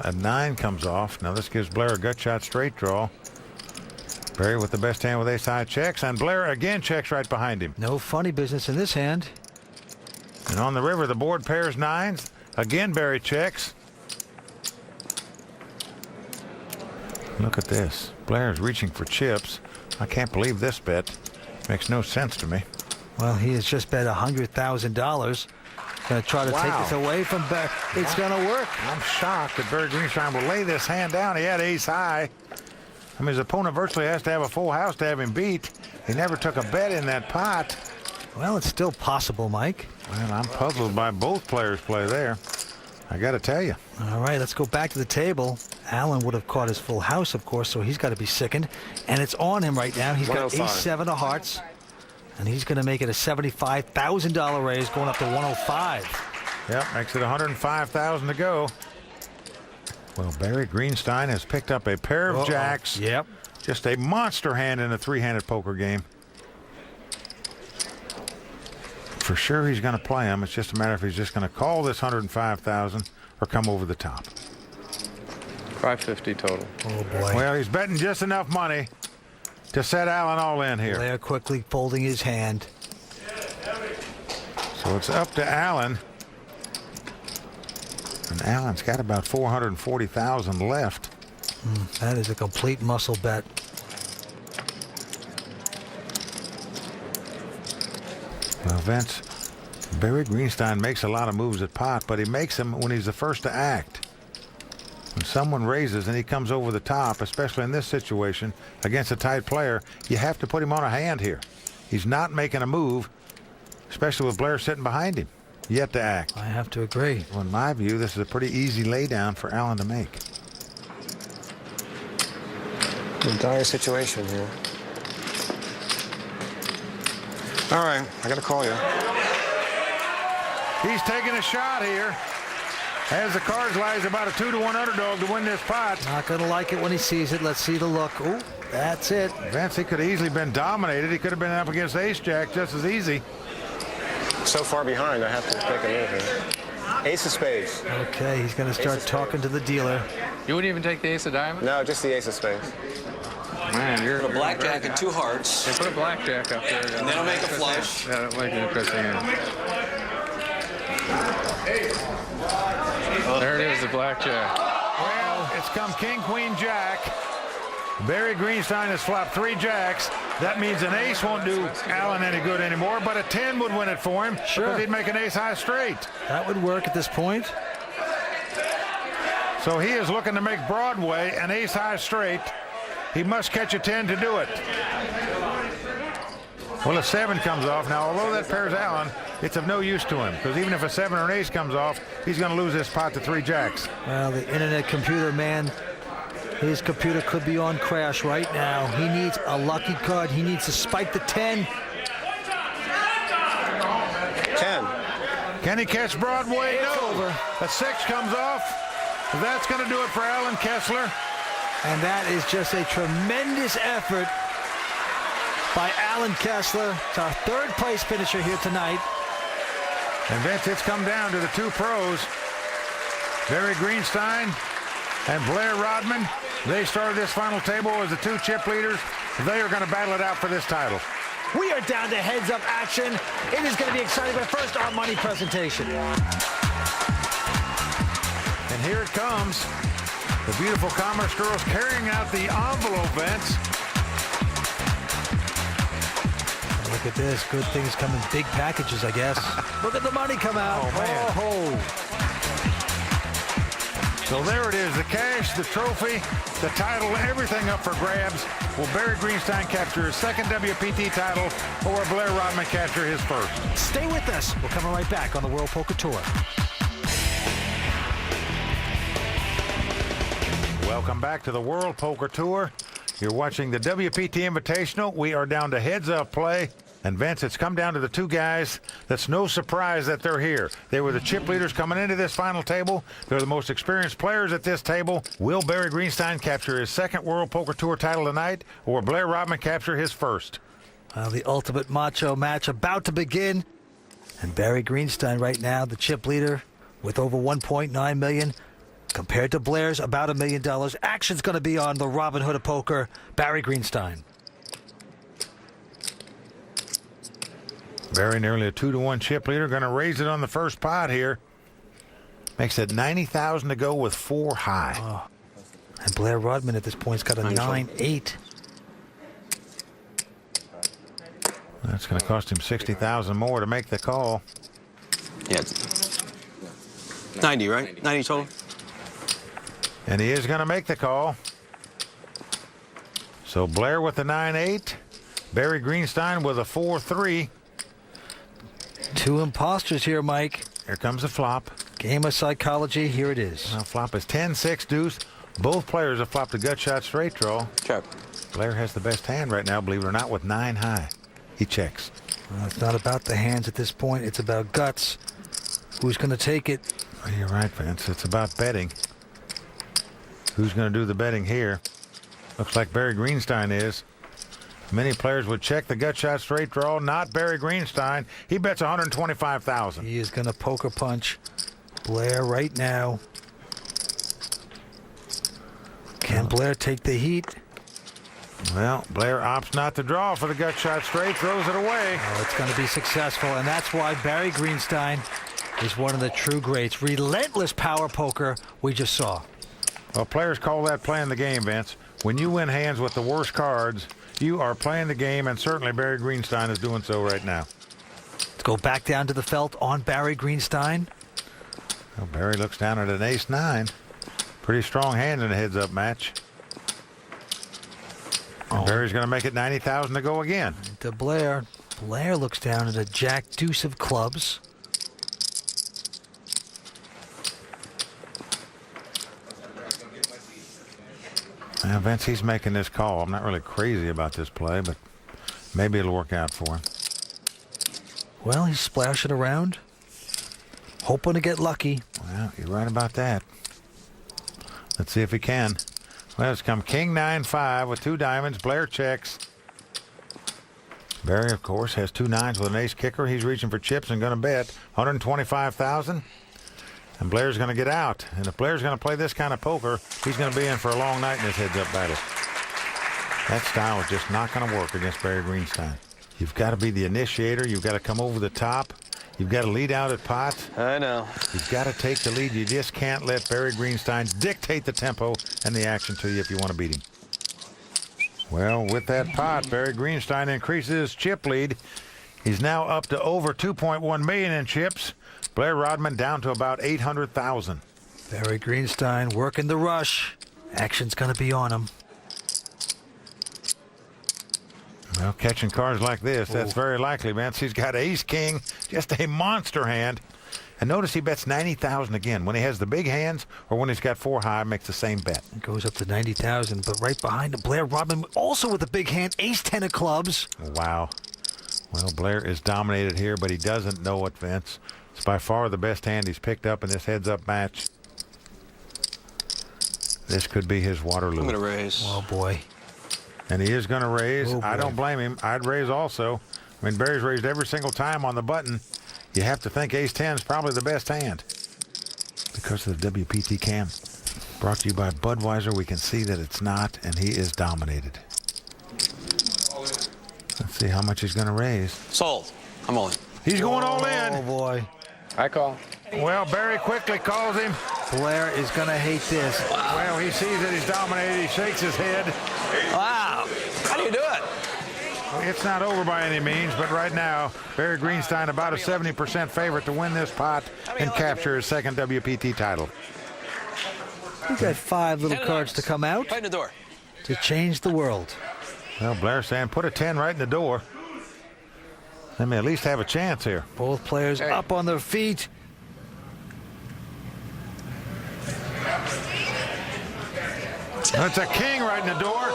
A 9 comes off. Now this gives Blair a gut shot straight draw. Barry with the best hand with ace high checks, and Blair again checks right behind him. No funny business in this hand. And on the river, the board pairs 9s. Again, Barry checks. Look at this. Blair's reaching for chips. I can't believe this bet. Makes no sense to me. Well, he has just bet $100,000. Going to try to take this away from Barry. It's going to work. I'm shocked that Barry Greenstein will lay this hand down. He had ace high. I mean, his opponent virtually has to have a full house to have him beat. He never took a bet in that pot. Well, it's still possible, Mike. Well, I'm puzzled by both players' play there. I got to tell you. All right, let's go back to the table. Allen would have caught his full house, of course, so he's got to be sickened. And it's on him right now. He's got ace-7 of hearts. And he's going to make it a $75,000 raise, going up to 105. Yep, makes it 105,000 to go. Well, Barry Greenstein has picked up a pair of jacks. Yep. Just a monster hand in a three-handed poker game. For sure he's going to play him. It's just a matter if he's just going to call this 105,000 or come over the top. 550 total. Oh, boy. Well, he's betting just enough money to set Allen all in here. Blair quickly folding his hand. So it's up to Allen. And Allen's got about 440,000 left. That is a complete muscle bet. Well, Vince, Barry Greenstein makes a lot of moves at pot, but he makes them when he's the first to act. When someone raises and he comes over the top, especially in this situation against a tight player, you have to put him on a hand here. He's not making a move, especially with Blair sitting behind him, yet to act. I have to agree. Well, in my view, this is a pretty easy laydown for Allen to make. A dire situation here. All right, I got to call you. He's taking a shot here. As the cards lie, he's about a 2-to-1 underdog to win this pot. Not going to like it when he sees it. Let's see the look. Ooh, that's it. Vince, he could have easily been dominated. He could have been up against ace-jack just as easy. So far behind, I have to make a move here. Ace of spades. Okay, he's going to start talking to the dealer. You wouldn't even take the ace of diamonds? No, just the ace of spades. Man, you're Put a blackjack and 2 hearts. They put a blackjack up there. And then I'll make a flush. Yeah, I don't like it because there it is, the blackjack. Well, it's come king, queen, jack. Barry Greenstein has flopped 3 jacks. That means an ace won't do Allen any good anymore, but a 10 would win it for him. Sure. Because he'd make an ace high straight. That would work at this point. So he is looking to make Broadway an ace high straight. He must catch a 10 to do it. Well, a 7 comes off. Now, although that pairs Allen, it's of no use to him, because even if a 7 or an ace comes off, he's going to lose this pot to 3 jacks. Well, the internet computer man, his computer could be on crash right now. He needs a lucky card. He needs to spike the 10. 10. Can he catch Broadway? It's No. over. A 6 comes off. That's going to do it for Allen Kessler. And that is just a tremendous effort by Allen Kessler. It's our 3rd place finisher here tonight. And Vince, it's come down to the 2 pros, Barry Greenstein and Blair Rodman. They started this final table as the 2 chip leaders. They are going to battle it out for this title. We are down to heads-up action. It is going to be exciting, but first, our money presentation. And here it comes. The beautiful Commerce girls carrying out the envelope, Vince. Look at this. Good things come in big packages, I guess. Look at the money come out. Oh, man. Oh. So there it is, the cash, the trophy, the title, everything up for grabs. Will Barry Greenstein capture his 2nd WPT title, or Blair Rodman capture his 1st? Stay with us. We're coming right back on the World Poker Tour. Welcome back to the World Poker Tour. You're watching the WPT Invitational. We are down to heads-up play. And Vince, it's come down to the 2 guys. That's no surprise that they're here. They were the chip leaders coming into this final table. They're the most experienced players at this table. Will Barry Greenstein capture his 2nd World Poker Tour title tonight, or Blair Rodman capture his 1st? The ultimate macho match about to begin. And Barry Greenstein right now, the chip leader, with over 1.9 million. Compared to Blair's about $1 million, action's going to be on the Robin Hood of poker, Barry Greenstein. Barry nearly a 2-to-1 chip leader. Going to raise it on the first pot here. Makes it 90,000 to go with 4 high. Oh. And Blair Rodman at this point's got a 9-8. That's going to cost him 60,000 more to make the call. Yeah. 90, right? 90 total? And he is going to make the call. So Blair with the 9-8. Barry Greenstein with a 4-3. 2 imposters here, Mike. Here comes the flop. Game of psychology. Here it is. Now flop is 10-6 deuce. Both players have flopped a gut shot straight draw. Check. Blair has the best hand right now, believe it or not, with 9 high. He checks. Well, it's not about the hands at this point. It's about guts. Who's going to take it? Oh, you're right, Vince. It's about betting. Who's going to do the betting here? Looks like Barry Greenstein is. Many players would check the gut shot straight draw. Not Barry Greenstein. He bets 125,000. He is going to poker punch Blair right now. Can Blair take the heat? Well, Blair opts not to draw for the gut shot straight, throws it away. Oh, it's going to be successful, and that's why Barry Greenstein is one of the true greats. Relentless power poker we just saw. Well, players call that playing the game, Vince. When you win hands with the worst cards, you are playing the game, and certainly Barry Greenstein is doing so right now. Let's go back down to the felt on Barry Greenstein. Well, Barry looks down at an ace-9. Pretty strong hand in a heads-up match. And Barry's going to make it 90,000 to go again. To Blair. Blair looks down at a jack-deuce of clubs. Now, Vince, he's making this call. I'm not really crazy about this play, but maybe it'll work out for him. Well, he's splashing around, hoping to get lucky. Well, you're right about that. Let's see if he can. Well, it's come King 9-5 with 2 diamonds. Blair checks. Barry, of course, has 2 9s with an ace kicker. He's reaching for chips and going to bet 125,000. And Blair's going to get out. And if Blair's going to play this kind of poker, he's going to be in for a long night in his heads-up battle. That style is just not going to work against Barry Greenstein. You've got to be the initiator. You've got to come over the top. You've got to lead out at pots. I know. You've got to take the lead. You just can't let Barry Greenstein dictate the tempo and the action to you if you want to beat him. Well, with that pot, Barry Greenstein increases his chip lead. He's now up to over 2.1 million in chips. Blair Rodman down to about 800,000. Barry Greenstein working the rush. Action's going to be on him. Well, catching cards like this, that's very likely, Vince. He's got ace-king, just a monster hand. And notice he bets 90,000 again. When he has the big hands or when he's got 4 high, makes the same bet. It goes up to 90,000, but right behind him, Blair Rodman also with a big hand, ace-10 of clubs. Wow. Well, Blair is dominated here, but he doesn't know it, Vince. It's by far the best hand he's picked up in this heads-up match. This could be his Waterloo. I'm going to raise. Oh, boy. And he is going to raise. Oh, I don't blame him. I'd raise also. I mean, Barry's raised every single time on the button. You have to think ace-10 is probably the best hand. Because of the WPT cam. Brought to you by Budweiser, we can see that it's not, and he is dominated. Let's see how much he's going to raise. Sold. I'm all in. He's going all in. Oh, boy. I call. Well, Barry quickly calls him. Blair is going to hate this. Well, he sees that he's dominated. He shakes his head. Wow. How do you do it? It's not over by any means, but right now, Barry Greenstein about a 70% favorite to win this pot and capture his second WPT title. We've got 5 little cards to come out Right in the door. to change the world. Well, Blair saying put a 10 right in the door. Let me at least have a chance here. Both players up on their feet. It's a king right in the door,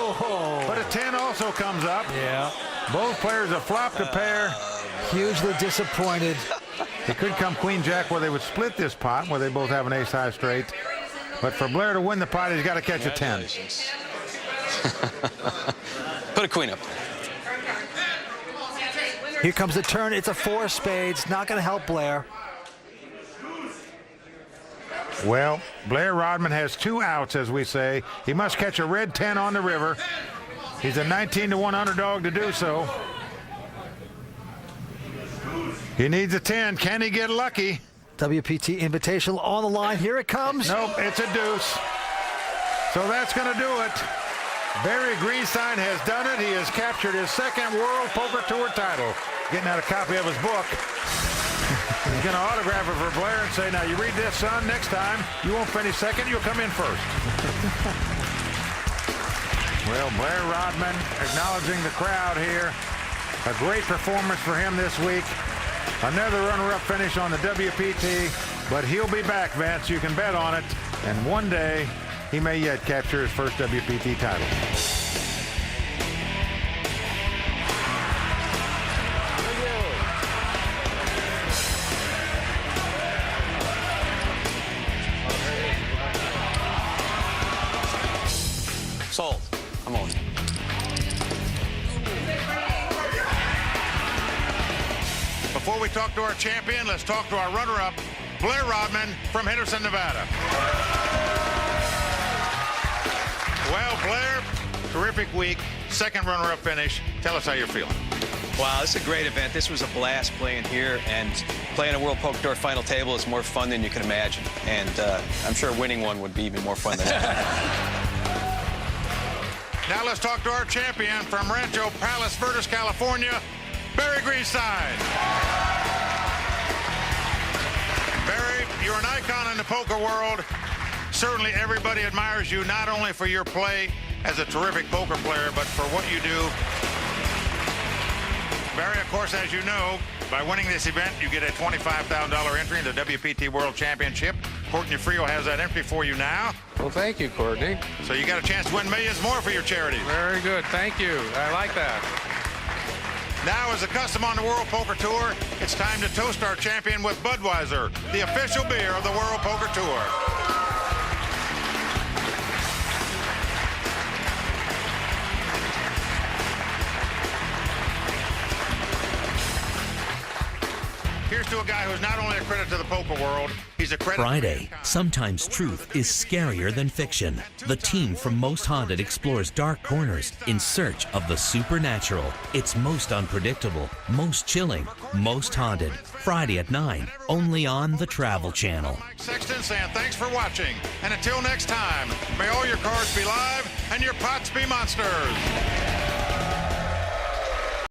but a 10 also comes up. Yeah. Both players have flopped a pair. Hugely disappointed. It could come queen-jack where they would split this pot, where they both have an ace-high straight. But for Blair to win the pot, he's got to catch a 10. Put a queen up. Here comes the turn. It's a 4 of spades. Not going to help Blair. Well, Blair Rodman has 2 outs, as we say. He must catch a red 10 on the river. He's a 19-1 underdog to do so. He needs a 10. Can he get lucky? WPT Invitational on the line. Here it comes. Nope, it's a deuce. So that's going to do it. Barry Greenstein has done it. He has captured his 2nd World Poker Tour title. Getting out a copy of his book. He's going to autograph it for Blair and say, now you read this, son, next time you won't finish 2nd, you'll come in 1st. Well, Blair Rodman acknowledging the crowd here. A great performance for him this week. Another runner-up finish on the WPT, but he'll be back, Vince. You can bet on it. And one day, he may yet capture his first WPT title. Sold. I'm all in. Before we talk to our champion, let's talk to our runner-up, Blair Rodman from Henderson, Nevada. Well, Blair, terrific week, 2nd runner-up finish. Tell us how you're feeling. Wow, this is a great event. This was a blast playing here, and playing a World Poker Tour final table is more fun than you can imagine. And I'm sure winning one would be even more fun than that. Now let's talk to our champion from Rancho Palos Verdes, California, Barry Greenstein. Barry, you're an icon in the poker world. Certainly everybody admires you not only for your play as a terrific poker player, but for what you do. Barry, of course, as you know, by winning this event, you get a $25,000 entry in the WPT World Championship. Courtney Frio has that entry for you now. Well, thank you, Courtney. So you got a chance to win millions more for your charity. Very good. Thank you. I like that. Now, as a custom on the World Poker Tour, it's time to toast our champion with Budweiser, the official beer of the World Poker Tour. Here's to a guy who's not only a credit to the poker world, he's a credit Friday, sometimes truth is scarier than fiction. The team from Most Haunted explores dark corners in search of the supernatural. It's most unpredictable, most chilling, most haunted. Friday at 9, only on the Travel Channel. Mike Sexton saying thanks for watching. And until next time, may all your cards be live and your pots be monsters.